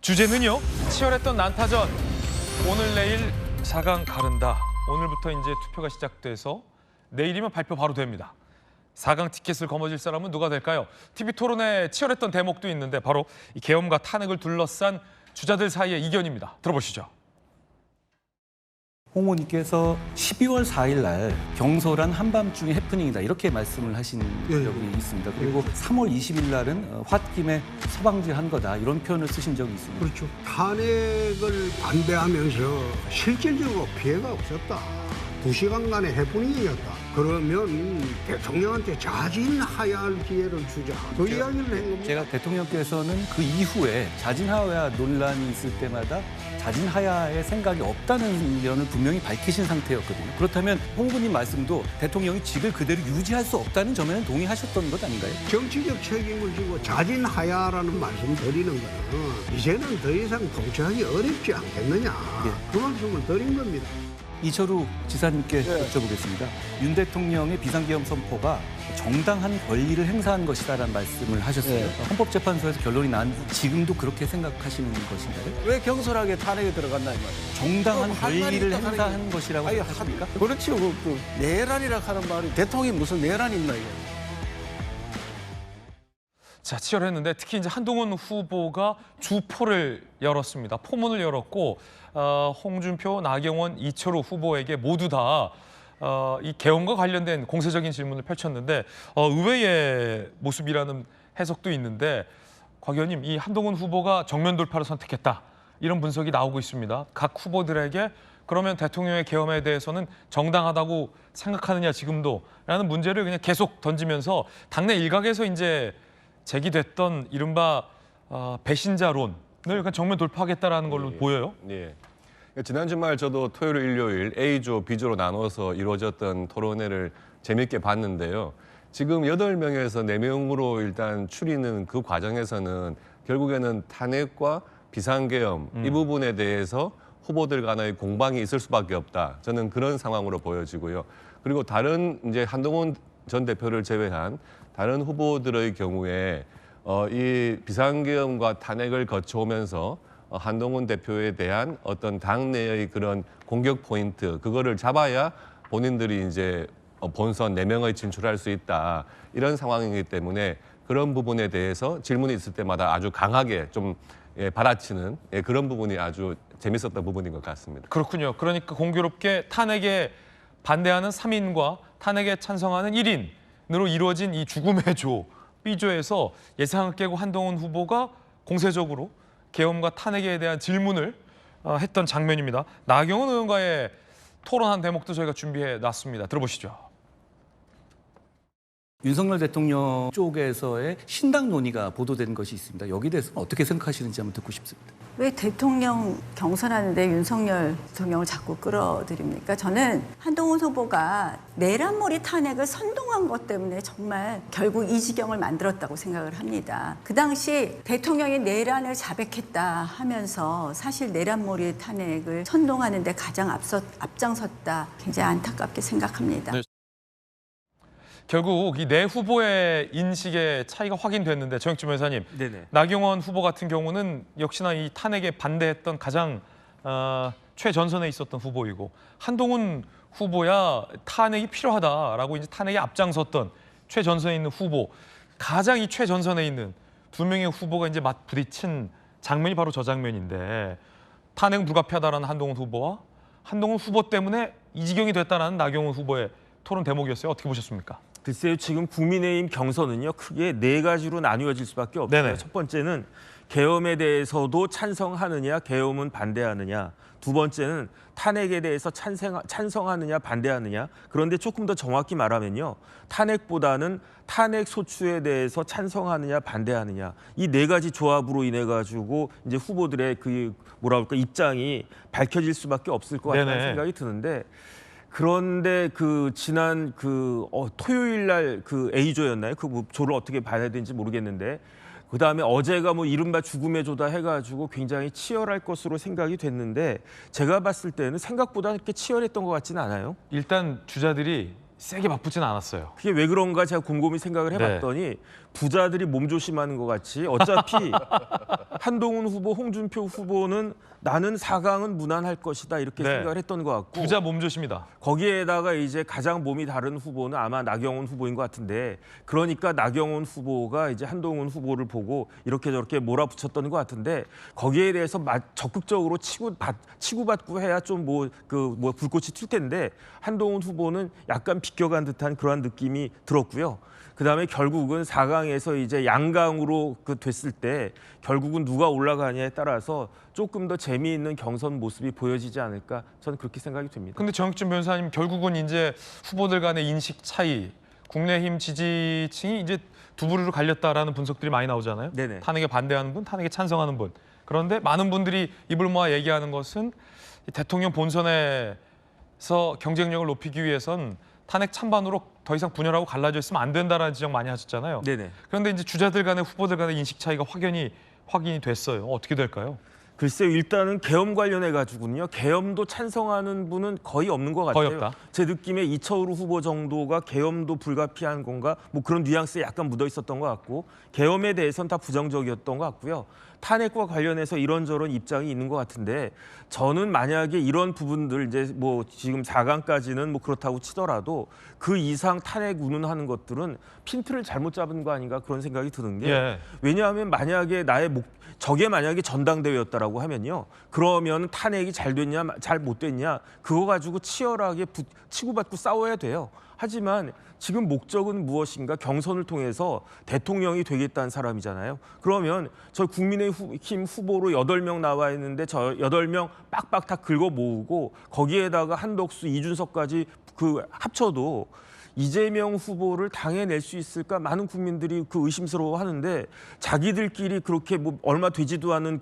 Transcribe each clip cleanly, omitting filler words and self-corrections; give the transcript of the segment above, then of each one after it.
주제는요, 치열했던 난타전. 오늘 내일 4강 가른다. 오늘부터 이제 투표가 시작돼서 내일이면 발표 바로 됩니다. 4강 티켓을 거머쥘 사람은 누가 될까요? TV 토론에 치열했던 대목도 있는데 바로 이 계엄과 탄핵을 둘러싼 주자들 사이의 이견입니다. 들어보시죠. 홍 의원님께서 12월 4일 날 경솔한 한밤중의 해프닝이다 이렇게 말씀을 하신 적이 있습니다. 그리고 3월 20일 날은 홧김에 서방지한 거다 이런 표현을 쓰신 적이 있습니다. 그렇죠. 탄핵을 반대하면서 실질적으로 피해가 없었다. 2시간간의 해프닝이었다. 그러면 대통령한테 자진하야할 기회를 주자. 그 이야기를 한 겁니다. 제가 대통령께서는 그 이후에 자진하야 논란이 있을 때마다 자진하야의 생각이 없다는 의견을 분명히 밝히신 상태였거든요. 그렇다면 홍 후보님 말씀도 대통령이 직을 그대로 유지할 수 없다는 점에는 동의하셨던 것 아닌가요? 정치적 책임을 지고 자진하야라는 말씀 드리는 거는 이제는 더 이상 통치하기 어렵지 않겠느냐. 그 말씀을 드린 겁니다. 이철우 지사님께 여쭤보겠습니다. 윤 대통령의 비상계엄 선포가 정당한 권리를 행사한 것이다라는 말씀을 하셨어요. 헌법재판소에서 결론이 난 지금도 그렇게 생각하시는 것인가요? 왜 경솔하게 탄핵에 들어갔나 이 말이에요. 정당한 할 말이 권리를 있다 하는 행사한 것이라고 아니, 생각하십니까? 그렇죠. 그 내란이라 하는 말이 대통령이 무슨 내란이 있나 이게. 자, 치열했는데 특히 이제 한동훈 후보가 주포를 열었습니다. 포문을 열었고 홍준표, 나경원, 이철우 후보에게 모두 다 이 계엄과 관련된 공세적인 질문을 펼쳤는데 의외의 모습이라는 해석도 있는데 곽 의원님, 이 한동훈 후보가 정면 돌파를 선택했다 이런 분석이 나오고 있습니다. 각 후보들에게 그러면 대통령의 계엄에 대해서는 정당하다고 생각하느냐 지금도 라는 문제를 그냥 계속 던지면서 당내 일각에서 이제 제기됐던 이른바 배신자론을 그냥 정면 돌파하겠다라는 걸로 보여요. 예. 지난 주말 저도 토요일, 일요일 A조, B조로 나눠서 이루어졌던 토론회를 재밌게 봤는데요. 지금 8명에서 4명으로 일단 추리는 그 과정에서는 결국에는 탄핵과 비상계엄 이 부분에 대해서 후보들 간의 공방이 있을 수밖에 없다. 저는 그런 상황으로 보여지고요. 그리고 다른 이제 한동훈 전 대표를 제외한 다른 후보들의 경우에 이 비상계엄과 탄핵을 거쳐오면서 한동훈 대표에 대한 어떤 당내의 그런 공격 포인트 그거를 잡아야 본인들이 이제 본선 4명의 진출할 수 있다 이런 상황이기 때문에 그런 부분에 대해서 질문이 있을 때마다 아주 강하게 좀 받아치는 그런 부분이 아주 재밌었던 부분인 것 같습니다. 그렇군요. 그러니까 공교롭게 탄핵에 반대하는 3인과 탄핵에 찬성하는 1인으로 이루어진 이 죽음의 조, B조에서 예상을 깨고 한동훈 후보가 공세적으로 계엄과 탄핵에 대한 질문을 했던 장면입니다. 나경원 의원과의 토론한 대목도 저희가 준비해 놨습니다. 들어보시죠. 윤석열 대통령 쪽에서의 신당 논의가 보도된 것이 있습니다. 여기에 대해서 어떻게 생각하시는지 한번 듣고 싶습니다. 왜 대통령 경선하는데 윤석열 대통령을 자꾸 끌어들입니까? 저는 한동훈 후보가 내란몰이 탄핵을 선동한 것 때문에 정말 결국 이 지경을 만들었다고 생각을 합니다. 그 당시 대통령이 내란을 자백했다 하면서 사실 내란몰이 탄핵을 선동하는 데 가장 앞장섰다. 굉장히 안타깝게 생각합니다. 네. 결국 이 네 후보의 인식의 차이가 확인됐는데 정혁진 변호사님, 나경원 후보 같은 경우는 역시나 이 탄핵에 반대했던 가장 최전선에 있었던 후보이고 한동훈 후보야 탄핵이 필요하다라고 이제 탄핵에 앞장섰던 최전선에 있는 후보, 가장 이 최전선에 있는 두 명의 후보가 이제 맞부딪힌 장면이 바로 저 장면인데 탄핵 불가피하다라는 한동훈 후보와 한동훈 후보 때문에 이 지경이 됐다라는 나경원 후보의 토론 대목이었어요. 어떻게 보셨습니까? 글쎄요, 지금 국민의힘 경선은요 크게 4가지로 나뉘어질 수밖에 없어요. 네네. 첫 번째는 계엄에 대해서도 찬성하느냐, 계엄은 반대하느냐. 두 번째는 탄핵에 대해서 찬성하느냐, 반대하느냐. 그런데 조금 더 정확히 말하면요, 탄핵보다는 탄핵 소추에 대해서 찬성하느냐, 반대하느냐. 이 4가지 조합으로 인해 가지고 이제 후보들의 그 뭐라 그럴까 입장이 밝혀질 수밖에 없을 것 같다는 생각이 드는데. 그런데 그 지난 그 토요일 날 그 A조였나요? 그 조를 어떻게 봐야 되는지 모르겠는데 그다음에 어제가 뭐 이른바 죽음의 조다 해가지고 굉장히 치열할 것으로 생각이 됐는데 제가 봤을 때는 생각보다 그렇게 치열했던 것 같지는 않아요. 일단 주자들이 세게 바쁘지는 않았어요. 그게 왜 그런가 제가 곰곰이 생각을 해봤더니 부자들이 몸조심하는 것 같이 어차피 한동훈 후보, 홍준표 후보는 나는 4강은 무난할 것이다 이렇게 네. 생각을 했던 것 같고 부자 몸조심이다. 거기에다가 이제 가장 몸이 다른 후보는 아마 나경원 후보인 것 같은데 그러니까 나경원 후보가 이제 한동훈 후보를 보고 이렇게 저렇게 몰아붙였던 것 같은데 거기에 대해서 적극적으로 치고받고 해야 좀 불꽃이 튈 텐데 한동훈 후보는 약간 비껴간 듯한 그러한 느낌이 들었고요. 그다음에 결국은 4강에서 이제 양강으로 됐을 때 결국은 누가 올라가냐에 따라서 조금 더 재미있는 경선 모습이 보여지지 않을까 저는 그렇게 생각이 됩니다. 근데 정혁준 변호사님 결국은 이제 후보들 간의 인식 차이, 국민의힘 지지층이 이제 두 부류로 갈렸다라는 분석들이 많이 나오잖아요. 네네. 탄핵에 반대하는 분, 탄핵에 찬성하는 분. 그런데 많은 분들이 입을 모아 얘기하는 것은 이 대통령 본선에서 경쟁력을 높이기 위해선 탄핵 찬반으로 더 이상 분열하고 갈라져 있으면 안 된다라는 지적 많이 하셨잖아요. 네네. 그런데 이제 주자들 간의 후보들 간의 인식 차이가 확인이 됐어요. 어떻게 될까요? 글쎄요, 일단은 계엄 관련해 가지고는요. 계엄도 찬성하는 분은 거의 없는 것 같아요. 거의 없다. 제 느낌에 이철우 후보 정도가 계엄도 불가피한 건가 뭐 그런 뉘앙스에 약간 묻어 있었던 것 같고 계엄에 대해서는 다 부정적이었던 것 같고요. 탄핵과 관련해서 이런저런 입장이 있는 것 같은데 저는 만약에 이런 부분들 이제 뭐 지금 4강까지는 뭐 그렇다고 치더라도 그 이상 탄핵 운운하는 것들은 핀트를 잘못 잡은 거 아닌가 그런 생각이 드는 게 예. 왜냐하면 만약에 저게 만약에 전당대회였다라고 하면요. 그러면 탄핵이 잘 됐냐 잘 못 됐냐 그거 가지고 치열하게 치고받고 싸워야 돼요. 하지만 지금 목적은 무엇인가 경선을 통해서 대통령이 되겠다는 사람이잖아요. 그러면 저 국민의힘 후보로 8명 나와 있는데 저 8명 빡빡 다 긁어 모으고 거기에다가 한덕수, 이준석까지 합쳐도 이재명 후보를 당해낼 수 있을까 많은 국민들이 의심스러워하는데 자기들끼리 그렇게 뭐 얼마 되지도 않은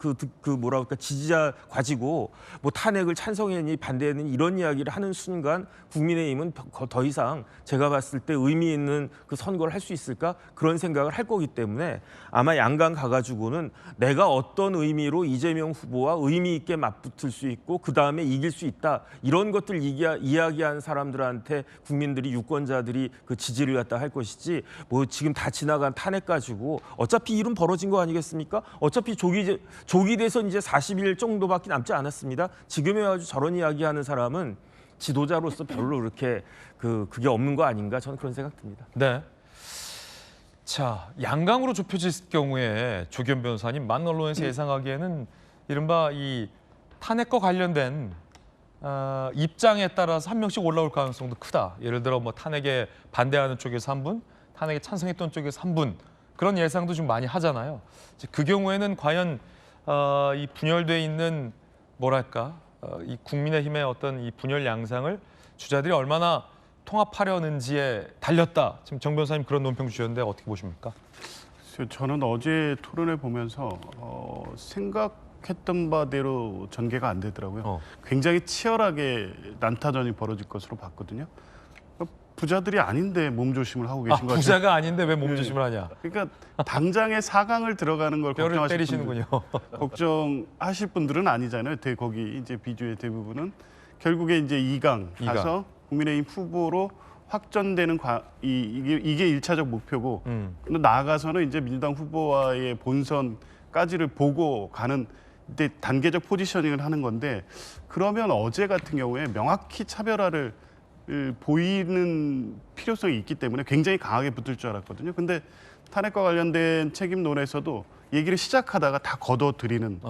지지자 가지고 뭐 탄핵을 찬성했니 반대했니 이런 이야기를 하는 순간 국민의힘은 더 이상 제가 봤을 때 의미 있는 선거를 할 수 있을까 그런 생각을 할 거기 때문에 아마 양강 가가지고는 내가 어떤 의미로 이재명 후보와 의미 있게 맞붙을 수 있고 그 다음에 이길 수 있다 이런 것들 이야기한 사람들한테 국민들이 유권자들이 그 지지를 갖다 할 것이지 뭐 지금 다 지나간 탄핵 가지고 어차피 일은 벌어진 거 아니겠습니까? 어차피 조기 대선 이제 40일 정도밖에 남지 않았습니다. 지금에 아주 저런 이야기하는 사람은 지도자로서 별로 그렇게 그게 없는 거 아닌가 저는 그런 생각 듭니다. 네. 자, 양강으로 좁혀질 경우에 조기현 변호사님 많은 언론에서 예상하기에는 이른바 이 탄핵과 관련된 입장에 따라서 한 명씩 올라올 가능성도 크다. 예를 들어 뭐 탄핵에 반대하는 쪽에서 한 분, 탄핵에 찬성했던 쪽에서 한 분. 그런 예상도 좀 많이 하잖아요. 그 경우에는 과연 이 분열돼 있는 이 국민의힘의 어떤 이 분열 양상을 주자들이 얼마나 통합하려는지에 달렸다. 지금 정 변호사님 그런 논평 주셨는데 어떻게 보십니까? 저는 어제 토론을 보면서 생각했던 바대로 전개가 안 되더라고요. 굉장히 치열하게 난타전이 벌어질 것으로 봤거든요. 부자들이 아닌데 몸조심을 하고 계신 거죠. 부자가 아닌데 왜 몸조심을 하냐. 그러니까 당장에 4강을 들어가는 걸 뼈를 걱정하실 때리시는군요. 걱정하실 분들은 아니잖아요. 거기 이제 비주의 대부분은 결국에 이제 2강 가서 국민의힘 후보로 확전되는 이게 1차적 목표고 근데 나아가서는 이제 민주당 후보와의 본선까지를 보고 가는 이제 단계적 포지셔닝을 하는 건데 그러면 어제 같은 경우에 명확히 차별화를 보이는 필요성이 있기 때문에 굉장히 강하게 붙을 줄 알았거든요. 근데 탄핵과 관련된 책임론에서도 얘기를 시작하다가 다 걷어들이는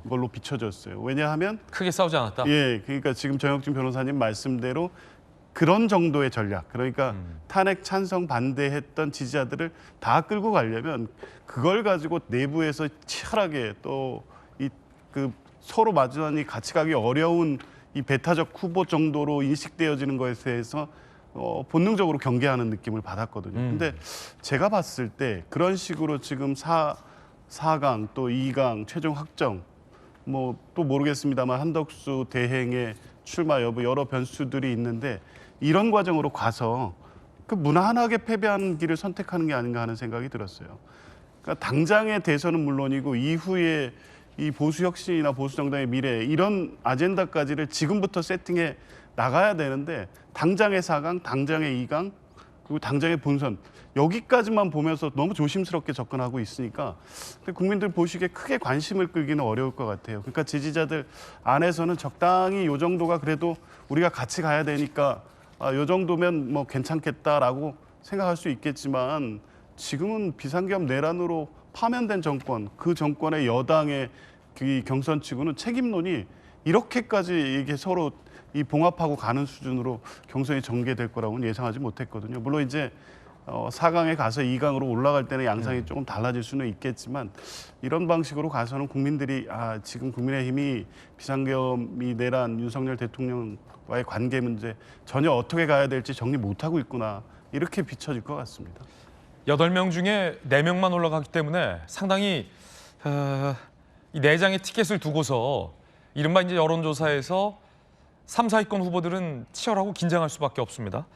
걸로 비춰졌어요. 왜냐하면 크게 싸우지 않았다. 예, 그러니까 지금 정혁준 변호사님 말씀대로 그런 정도의 전략, 그러니까 탄핵 찬성 반대했던 지지자들을 다 끌고 가려면 그걸 가지고 내부에서 치열하게 또 서로 마주하니 같이 가기 어려운 이 배타적 후보 정도로 인식되어지는 것에 대해서 본능적으로 경계하는 느낌을 받았거든요. 근데 제가 봤을 때 그런 식으로 지금 4강 또 2강 최종 확정 뭐 또 모르겠습니다만 한덕수 대행의 출마 여부 여러 변수들이 있는데 이런 과정으로 가서 무난하게 패배하는 길을 선택하는 게 아닌가 하는 생각이 들었어요. 그러니까 당장의 대선은 물론이고 이후에 이 보수 혁신이나 보수 정당의 미래 이런 아젠다까지를 지금부터 세팅해 나가야 되는데 당장의 4강, 당장의 2강, 그리고 당장의 본선 여기까지만 보면서 너무 조심스럽게 접근하고 있으니까 근데 국민들 보시기에 크게 관심을 끌기는 어려울 것 같아요. 그러니까 지지자들 안에서는 적당히 요 정도가 그래도 우리가 같이 가야 되니까 요 정도면 뭐 괜찮겠다라고 생각할 수 있겠지만 지금은 비상계엄 내란으로 파면된 정권, 그 정권의 여당의 그 경선 치고는 책임론이 이렇게까지 이게 서로 이 봉합하고 가는 수준으로 경선이 전개될 거라고는 예상하지 못했거든요. 물론 이제 4강에 가서 2강으로 올라갈 때는 양상이 조금 달라질 수는 있겠지만 이런 방식으로 가서는 국민들이 지금 국민의힘이 비상계엄이 내란 윤석열 대통령과의 관계 문제 전혀 어떻게 가야 될지 정리 못하고 있구나 이렇게 비춰질 것 같습니다. 8명 중에 4명만 올라가기 때문에 상당히 이 4장의 티켓을 두고서 이른바 이제 여론조사에서 3, 4위권 후보들은 치열하고 긴장할 수밖에 없습니다.